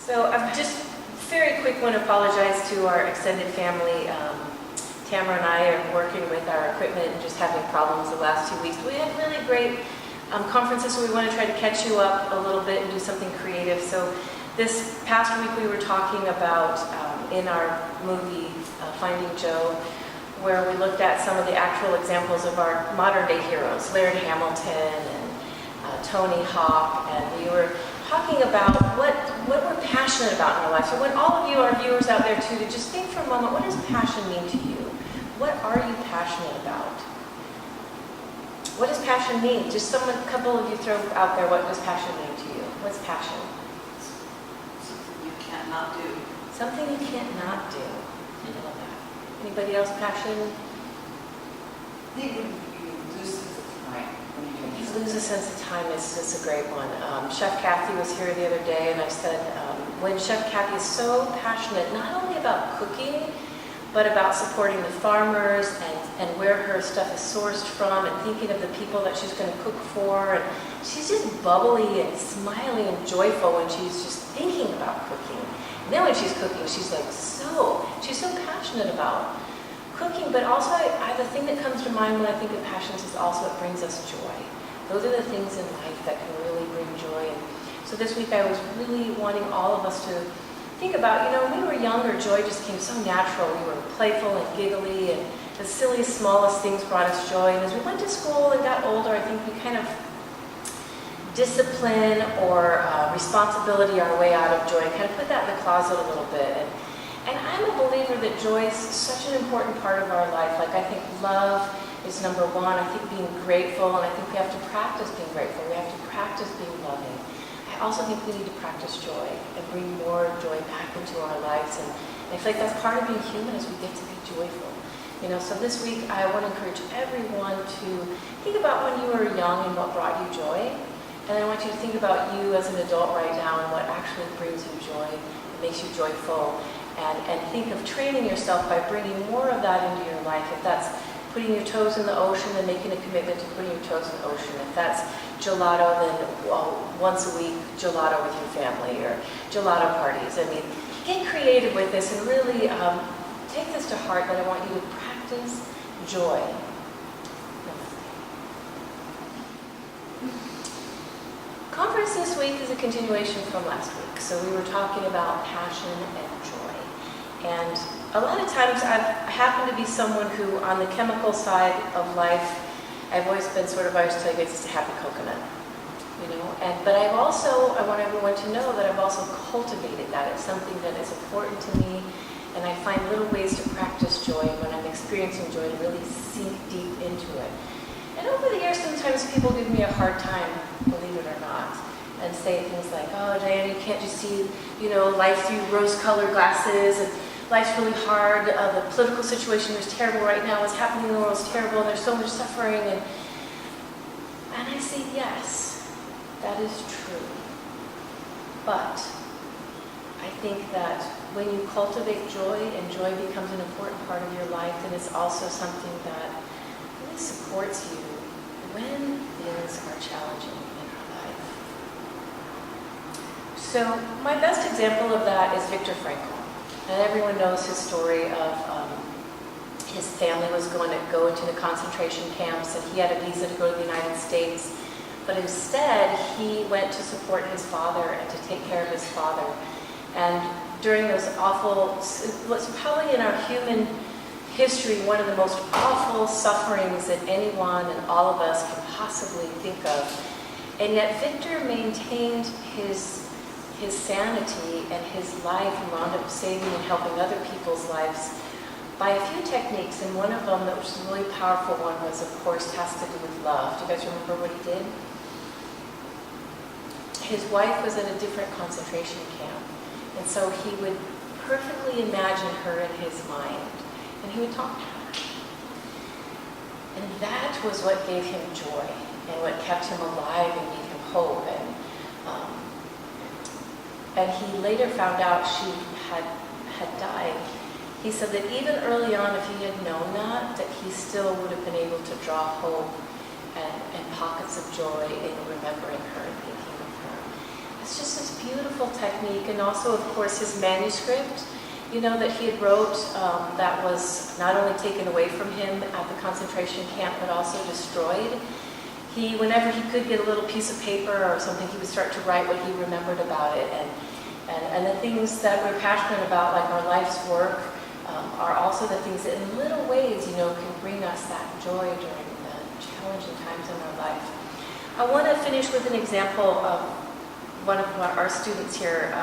So I'm just very quick want to apologize to our extended family. Tamara and I are working with our equipment and just having problems the last 2 weeks. We had really great conferences, so we want to try to catch you up a little bit and do something creative. So this past week we were talking about in our movie Finding Joe, where we looked at some of the actual examples of our modern day heroes, Laird Hamilton and Tony Hawk, and we were talking about what we're passionate about in our life. So when all of you are viewers out there too, to just think for a moment, what does passion mean to you? What are you passionate about? What does passion mean? Just a couple of you throw out there, what does passion mean to you? What's passion? Something you can't not do. Something you can't not do. I love that. Anybody else passion? I think when you lose sense of time. You lose a sense of time is a great one. Chef Kathy was here the other day, and I said, when Chef Kathy is so passionate, not only about cooking, but about supporting the farmers and where her stuff is sourced from and thinking of the people that she's going to cook for. And she's just bubbly and smiley and joyful when she's just thinking about cooking. And then when she's cooking, she's so passionate about cooking. But also, the thing that comes to mind when I think of passions is also it brings us joy. Those are the things in life that can really bring joy. And so this week I was really wanting all of us to think about, when we were younger, joy just came so natural. We were playful and giggly, and the silliest, smallest things brought us joy. And as we went to school and got older, I think we kind of discipline or responsibility our way out of joy, kind of put that in the closet a little bit. And I'm a believer that joy is such an important part of our life. Like, I think love is number one. I think being grateful, and I think we have to practice being grateful. We have to practice being loving. I also think we need to practice joy and bring more joy back into our lives. And I feel like that's part of being human, is we get to be joyful. So this week I want to encourage everyone to think about when you were young and what brought you joy. And I want you to think about you as an adult right now and what actually brings you joy and makes you joyful. And think of training yourself by bringing more of that into your life. If that's putting your toes in the ocean and making a commitment to putting your toes in the ocean. If that's gelato, then once a week, gelato with your family, or gelato parties. I mean, get creative with this and really take this to heart, that I want you to practice joy. Conference this week is a continuation from last week. So we were talking about passion and joy. And a lot of times I happen to be someone who, on the chemical side of life, I've always been I always tell you guys, it's a happy coconut, But I want everyone to know that I've also cultivated that. It's something that is important to me, and I find little ways to practice joy when I'm experiencing joy, to really sink deep into it. And over the years, sometimes people give me a hard time, believe it or not, and say things like, "Oh, Diane, you can't just see, life through rose-colored glasses, and life's really hard. The political situation is terrible right now. What's happening in the world is terrible, and there's so much suffering." And I say, yes, that is true. But I think that when you cultivate joy, and joy becomes an important part of your life, then it's also something that really supports you when things are challenging in our life. So my best example of that is Viktor Frankl. And everyone knows his story of his family was going to go into the concentration camps, and he had a visa to go to the United States. But instead, he went to support his father and to take care of his father. And during those what's probably in our human history, one of the most awful sufferings that anyone and all of us can possibly think of. And yet Victor maintained his sanity and his life, and wound up saving and helping other people's lives by a few techniques. And one of them, that was a really powerful one, was, of course, has to do with love. Do you guys remember what he did? His wife was at a different concentration camp, and so he would perfectly imagine her in his mind, and he would talk to her. And that was what gave him joy, and what kept him alive and gave him hope. And he later found out she had died. He said that even early on, if he had known that he still would have been able to draw hope and pockets of joy in remembering her and thinking of her. It's just this just beautiful technique, and also, of course, his manuscript, that he had wrote, that was not only taken away from him at the concentration camp, but also destroyed. Whenever he could get a little piece of paper or something, he would start to write what he remembered about it, and the things that we're passionate about, like our life's work, are also the things that in little ways, can bring us that joy during the challenging times in our life. I want to finish with an example of one of our students here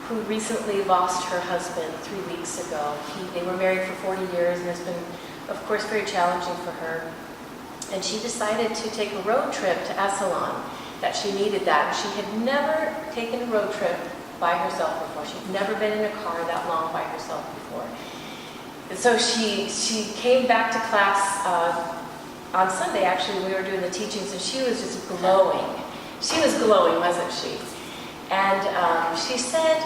who recently lost her husband 3 weeks ago. They were married for 40 years, and it's been, of course, very challenging for her. And she decided to take a road trip to Esalen, that she needed that. She had never taken a road trip by herself before. She'd never been in a car that long by herself before. And so she came back to class on Sunday. Actually, we were doing the teachings, and she was just glowing. She was glowing, wasn't she? And she said,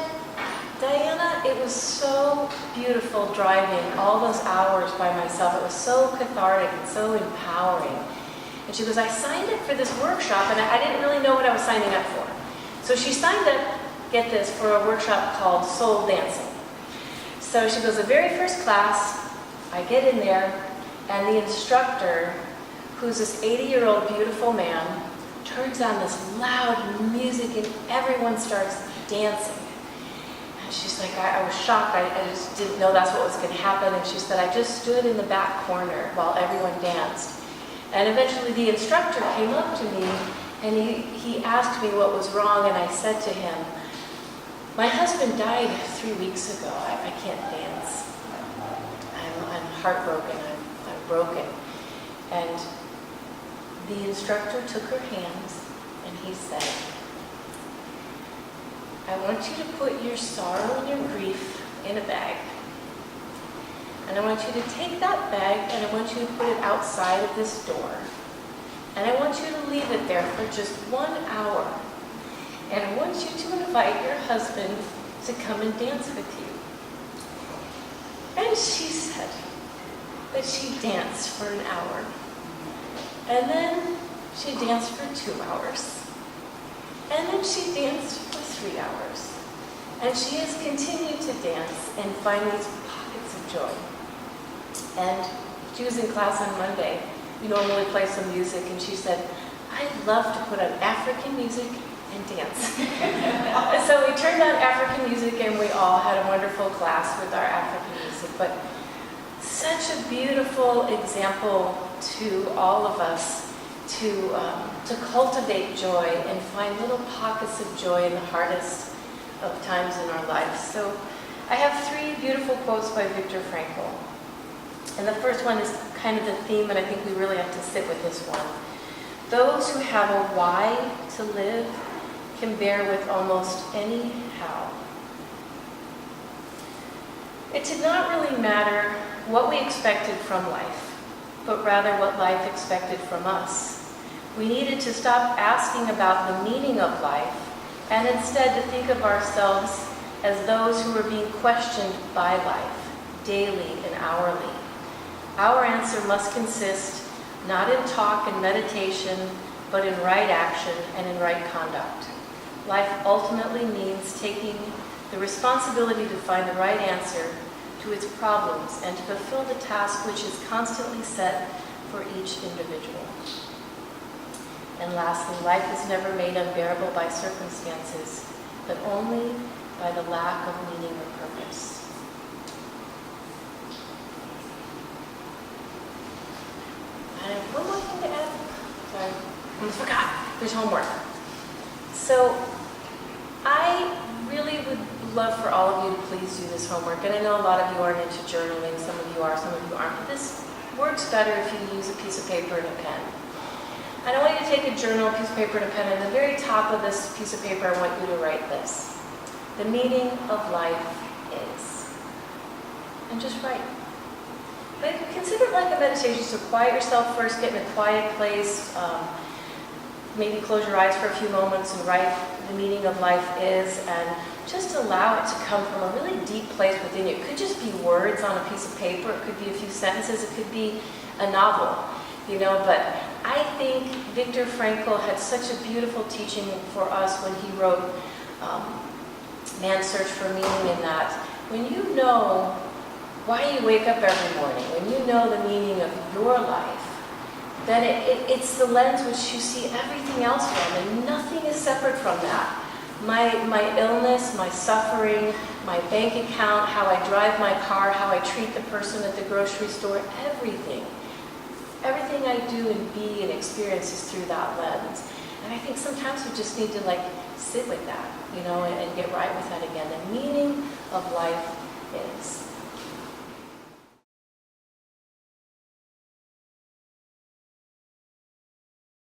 "Diana, it was so beautiful driving all those hours by myself. It was so cathartic and so empowering." And she goes, "I signed up for this workshop, and I didn't really know what I was signing up for." So she signed up, get this, for a workshop called Soul Dancing. So she goes, the very first class, I get in there, and the instructor, who's this 80-year-old beautiful man, turns on this loud music, and everyone starts dancing. And she's like, I was shocked. I just didn't know that's what was going to happen. And she said, I just stood in the back corner while everyone danced. And eventually the instructor came up to me, and he asked me what was wrong, and I said to him, "My husband died 3 weeks ago. I can't dance. I'm heartbroken. I'm broken." And the instructor took her hands, and he said, "I want you to put your sorrow and your grief in a bag. And I want you to take that bag, and I want you to put it outside of this door. And I want you to leave it there for just 1 hour. And I want you to invite your husband to come and dance with you." And she said that she danced for an hour. And then she danced for 2 hours. And then she danced for 3 hours. And she has continued to dance and find these pockets of joy. And she was in class on Monday. We normally play some music, and she said, "I love to put on African music and dance." And so we turned on African music, and we all had a wonderful class with our African music. But such a beautiful example to all of us to cultivate joy and find little pockets of joy in the hardest of times in our lives. So I have 3 beautiful quotes by Viktor Frankl. And the first one is kind of the theme, and I think we really have to sit with this one. "Those who have a why to live can bear with almost any how." It did not really matter what we expected from life, but rather what life expected from us. We needed to stop asking about the meaning of life, and instead to think of ourselves as those who were being questioned by life, daily and hourly. Our answer must consist not in talk and meditation, but in right action and in right conduct. Life ultimately means taking the responsibility to find the right answer to its problems and to fulfill the task which is constantly set for each individual. And lastly, life is never made unbearable by circumstances, but only by the lack of meaning or purpose. I have one more thing to add. Sorry, I almost forgot. There's homework. So I really would love for all of you to please do this homework. And I know a lot of you aren't into journaling. Some of you are, some of you aren't. But this works better if you use a piece of paper and a pen. And I want you to take a journal, a piece of paper, and a pen. And at the very top of this piece of paper, I want you to write this: "The meaning of life is." And just write. But consider it like a meditation. So quiet yourself first, get in a quiet place. Maybe close your eyes for a few moments and write the meaning of life is, and just allow it to come from a really deep place within you. It could just be words on a piece of paper. It could be a few sentences. It could be a novel, but I I think Viktor Frankl had such a beautiful teaching for us when he wrote Man's Search for Meaning, in that when you know why you wake up every morning, when you know the meaning of your life, then it's the lens which you see everything else from, and nothing is separate from that. My illness, my suffering, my bank account, how I drive my car, how I treat the person at the grocery store, everything. Everything I do and be and experience is through that lens. And I think sometimes we just need to sit with that, and get right with that again. The meaning of life is